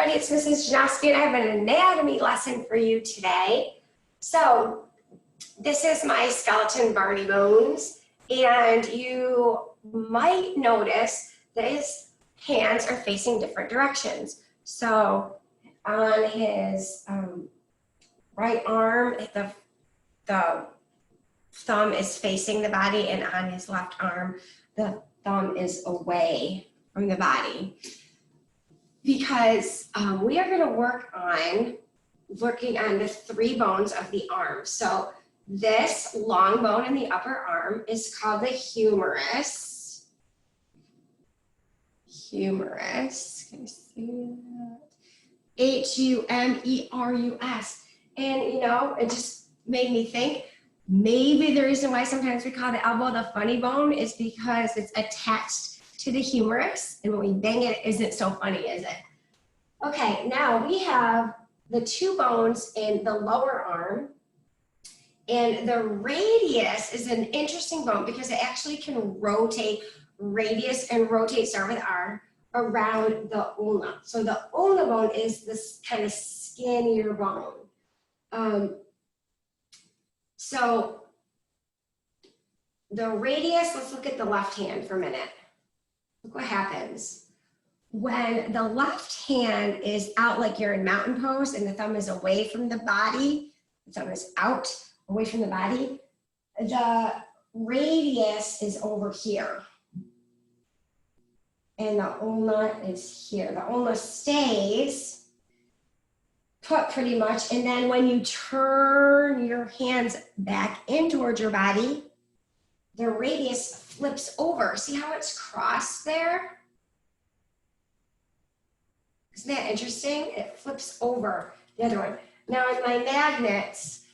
everybody, it's Mrs. Janowski, and I have an anatomy lesson for you today. So this is my skeleton Barney bones, and you might notice that his hands are facing different directions. So on his right arm, the thumb is facing the body, and on his left arm, the thumb is away from the body. Because we are going to working on the 3 bones of the arm. So this long bone in the upper arm is called the humerus. Humerus. Can you see that? H-U-M-E-R-U-S. And you know, it just made me think maybe the reason why sometimes we call the elbow the funny bone is because it's attached to the humerus, and when we bang it, isn't so funny, is it? Okay, now we have the 2 bones in the lower arm, and the radius is an interesting bone because it actually can rotate, radius and rotate, start with R, around the ulna. So the ulna bone is this kind of skinnier bone. So the radius, let's look at the left hand for a minute. Look what happens. When the left hand is out like you're in mountain pose and the thumb is away from the body, the thumb is out away from the body, the radius is over here. And the ulna is here. The ulna stays put pretty much, and then when you turn your hands back in towards your body, the radius flips over. See how it's crossed there? Isn't that interesting? It flips over the other one. Now in my magnets,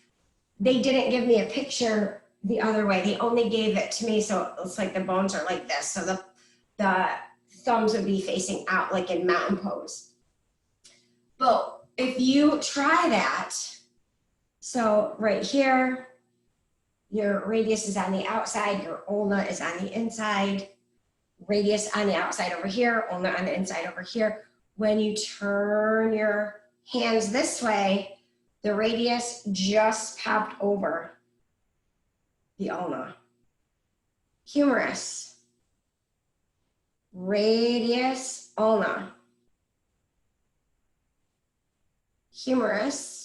they didn't give me a picture the other way. They only gave it to me so it's like the bones are like this. So the thumbs would be facing out like in mountain pose. But if you try that, so right here, your radius is on the outside, your ulna is on the inside, radius on the outside over here, ulna on the inside over here. When you turn your hands this way, the radius just popped over the ulna. Humerus, radius, ulna. Humerus,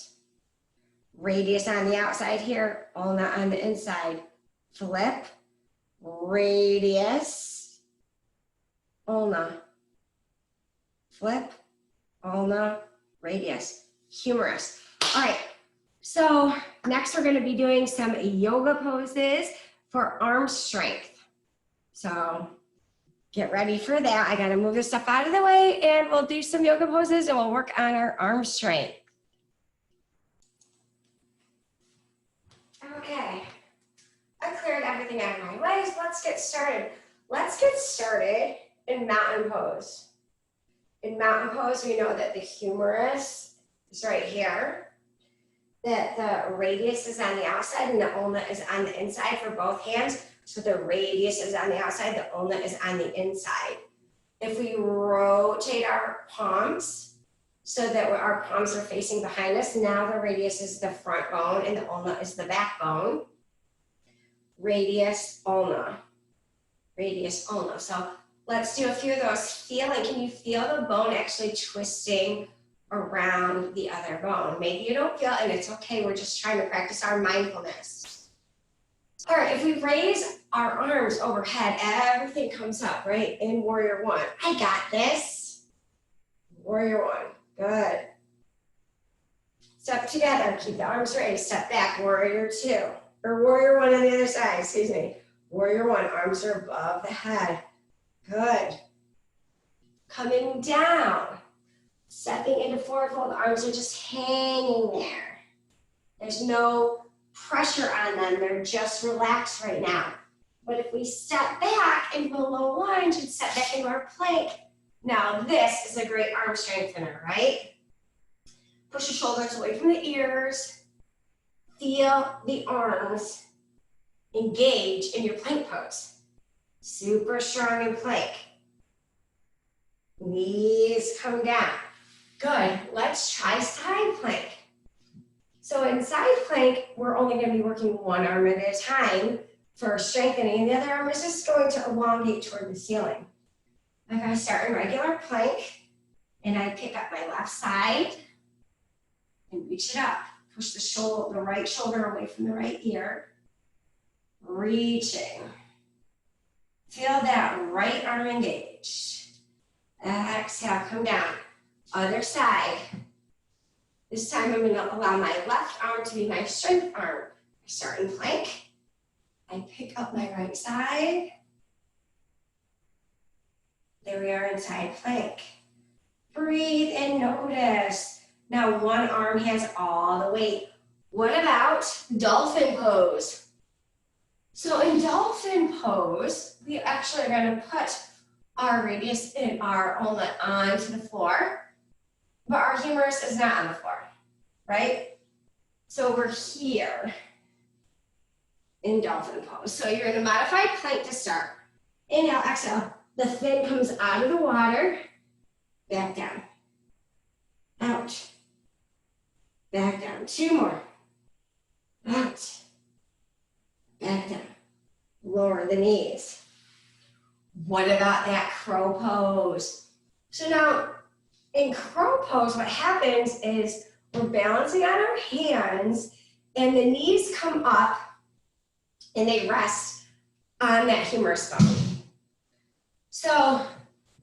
radius on the outside here, ulna on the inside. Flip, radius, ulna. Flip, ulna, radius, humerus. All right, so next we're going to be doing some yoga poses for arm strength. So get ready for that. I got to move this stuff out of the way, and we'll do some yoga poses and we'll work on our arm strength. Okay, I cleared everything out of my way, so let's get started. Let's get started in mountain pose. In mountain pose, we know that the humerus is right here, that the radius is on the outside and the ulna is on the inside for both hands. So the radius is on the outside, the ulna is on the inside. If we rotate our palms so that our palms are facing behind us, now the radius is the front bone and the ulna is the back bone. Radius, ulna. Radius, ulna. So let's do a few of those. Can you feel the bone actually twisting around the other bone? Maybe you don't feel it, and it's okay. We're just trying to practice our mindfulness. All right, if we raise our arms overhead, everything comes up, right? In warrior 1. I got this. Warrior 1. Good. Step together. Keep the arms raised. Step back. Warrior 2. Or warrior 1 on the other side. Excuse me. Warrior 1. Arms are above the head. Good. Coming down. Stepping into forward fold. Arms are just hanging there. There's no pressure on them. They're just relaxed right now. But if we step back into a low lunge and step back into our plank, now this is a great arm strengthener, right? Push the shoulders away from the ears. Feel the arms engage in your plank pose. Super strong in plank. Knees come down. Good. Let's try side plank. So in side plank, we're only going to be working one arm at a time for strengthening. The other arm is just going to elongate toward the ceiling. I'm going to start in regular plank, and I pick up my left side and reach it up. Push the right shoulder away from the right ear. Reaching. Feel that right arm engaged. Exhale, come down. Other side. This time I'm going to allow my left arm to be my strength arm. I start in plank. I pick up my right side. There we are in side plank. Breathe and notice. Now one arm has all the weight. What about dolphin pose? So in dolphin pose, we actually are going to put our radius and our ulna onto the floor, but our humerus is not on the floor, right? So we're here in dolphin pose. So you're in a modified plank to start. Inhale, exhale. The fin comes out of the water, back down, out, back down. 2 more, out, back down. Lower the knees. What about that crow pose? So now in crow pose, what happens is we're balancing on our hands and the knees come up and they rest on that humerus bone. So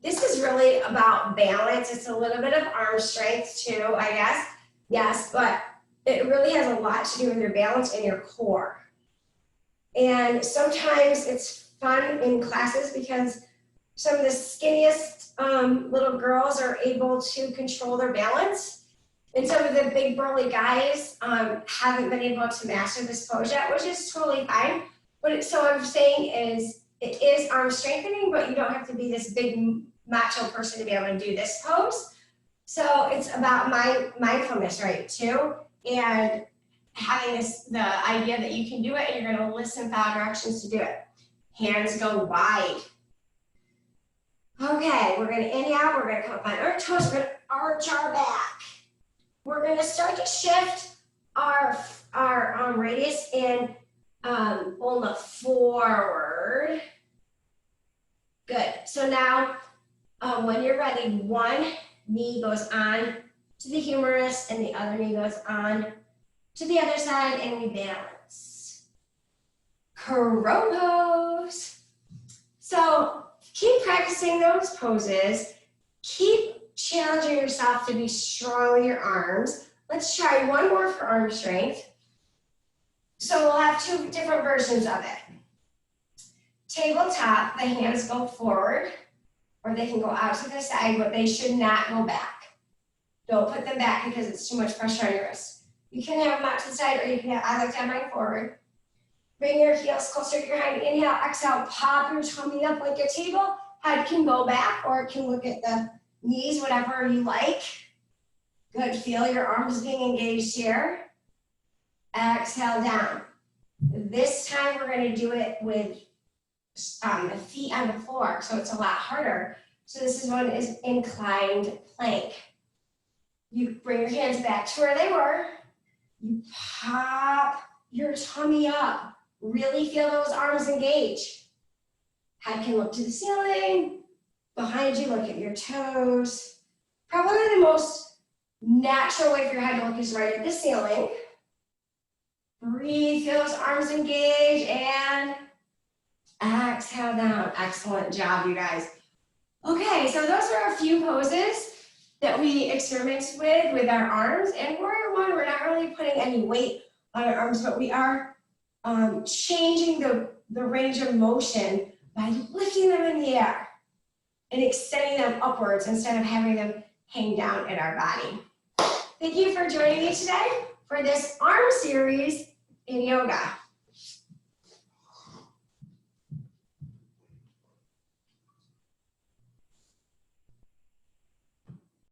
this is really about balance. It's a little bit of arm strength too, I guess. Yes, but it really has a lot to do with your balance and your core. And sometimes it's fun in classes because some of the skinniest little girls are able to control their balance. And some of the big burly guys haven't been able to master this pose yet, which is totally fine. But so what I'm saying is it is arm strengthening, but you don't have to be this big macho person to be able to do this pose. So it's about mindfulness, right, too? And having the idea that you can do it and you're going to listen, follow directions to do it. Hands go wide. Okay, we're going to inhale. We're going to come up on our toes. We're going to arch our back. We're going to start to shift our radius and ulna forward. Good. So now when you're ready, one knee goes on to the humerus and the other knee goes on to the other side, and we balance. Crow pose. So keep practicing those poses. Keep challenging yourself to be strong with your arms. Let's try one more for arm strength. So we'll have 2 different versions of it. Tabletop, the hands go forward, or they can go out to the side, but they should not go back. Don't put them back because it's too much pressure on your wrist. You can have them out to the side, or you can have, I like to have mine forward. Bring your heels closer to your hand. Inhale, exhale, pop your tummy up like a table. Head can go back, or it can look at the knees, whatever you like. Good, feel your arms being engaged here. Exhale down. This time we're going to do it with the feet on the floor, so it's a lot harder. So this is one is inclined plank. You bring your hands back to where they were. You pop your tummy up. Really feel those arms engage. Head can look to the ceiling. Behind you, look at your toes. Probably the most natural way for your head to look is right at the ceiling. Breathe, feel those arms engage, and exhale down. Excellent job, you guys. Okay, so those are a few poses that we experimented with our arms. And warrior one, we're not really putting any weight on our arms, but we are changing the range of motion by lifting them in the air and extending them upwards instead of having them hang down in our body. Thank you for joining me today for this arm series in yoga.